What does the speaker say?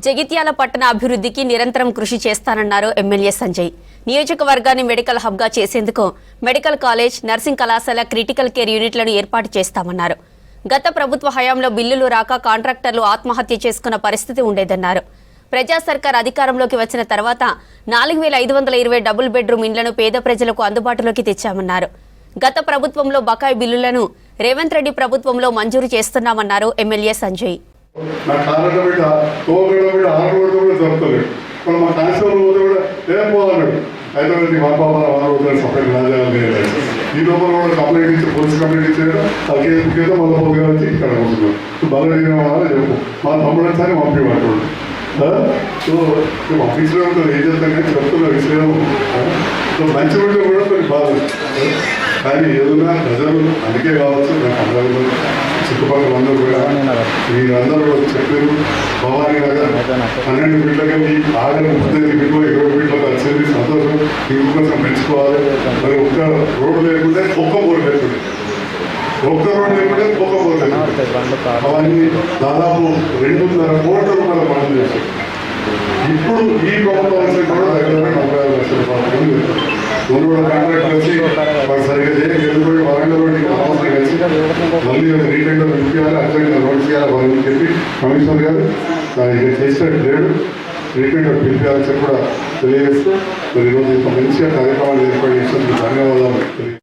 జగిత్యాల పట్టణ అభివృద్ధికి నిరంతరం కృషి చేస్తానన్నారు ఎమ్మెల్యే సంజయ్. నియోజకవర్గాన్ని మెడికల్ హబ్గా చేసేందుకు మెడికల్ కాలేజ్, నర్సింగ్ కళాశాల, క్రిటికల్ కేర్ యూనిట్లను ఏర్పాటు చేస్తామన్నారు. గత ప్రభుత్వ హయాంలో బిల్లులు రాక కాంట్రాక్టర్లు ఆత్మహత్య చేసుకున్న పరిస్థితి ఉండేదన్నారు. ప్రజా సర్కార్ అధికారంలోకి వచ్చిన తర్వాత 4520 డబుల్ బెడ్రూమ్ ఇండ్లను పేద ప్రజలకు అందుబాటులోకి తెచ్చామన్నారు. గత ప్రభుత్వంలో బకాయి బిల్లులను రేవంత్ రెడ్డి ప్రభుత్వంలో మంజూరు చేస్తున్నామన్నారు ఎమ్మెల్యే సంజయ్. ఈ లోపల కూడా కంప్లైంట్ ఇచ్చి పోలీస్ కంప్లైంట్ ఇచ్చాడు. ఆ కేసు బుక్ మళ్ళీ పోగా వచ్చి ఇక్కడ ఉంటున్నాం. బాగా చెప్పు మా తమ్ముడు సరే పంపించమంటాడు. సో ఆఫీసులో ఉంటుంది ఏం చేస్తాం కానీ చెప్తున్న విషయం మంచి ఉంటే కూడా కొన్ని బాధ. కానీ ఏదన్నా ప్రజలు అందుకే కావచ్చు నాకు అందరూ చుట్టుపక్కల అందరూ కూడా మీరందరూ కూడా చెప్పారు. భవానీ నగర్ 12 ఫీట్లకి ఆగని 35 ఫీట్లు 20 ఫీట్లకు వచ్చింది. సంతోషం. ఇంటి కోసం పెంచుకోవాలి. మరి ఒక్క రోడ్డు లేకుంటే ఒక్క బోర్డు లేకుంటే ఒక్క రోడ్డు లేకుంటే ఒక్క బోర్డు లేకుంటే అవన్నీ దాదాపు 2.5 కోట్ల రూపాయల పనులు చేశారు. ఇప్పుడు ఈ ప్రభుత్వం కూడా దగ్గర 45 లక్షల రూపాయలు ముందు కూడా కాంట్రాక్ట్ వచ్చి వాడు సరిగ్గా చేయకపోయి వరంగల్ రోడ్డు కలిసి మళ్ళీ రీటెండర్ ఇప్పించాలి, అర్జెంట్గా రోడ్ చేయాలి వాళ్ళని చెప్పి కమిషనర్ గారు ఇక చేసినట్టు లేడు. రీటెండర్ పిలిపించాలని చెప్పి కూడా తెలియజేస్తూ మరి ఈరోజు మంచిగా కార్యక్రమాలు ఏర్పాటు చేసినందుకు ధన్యవాదాలు.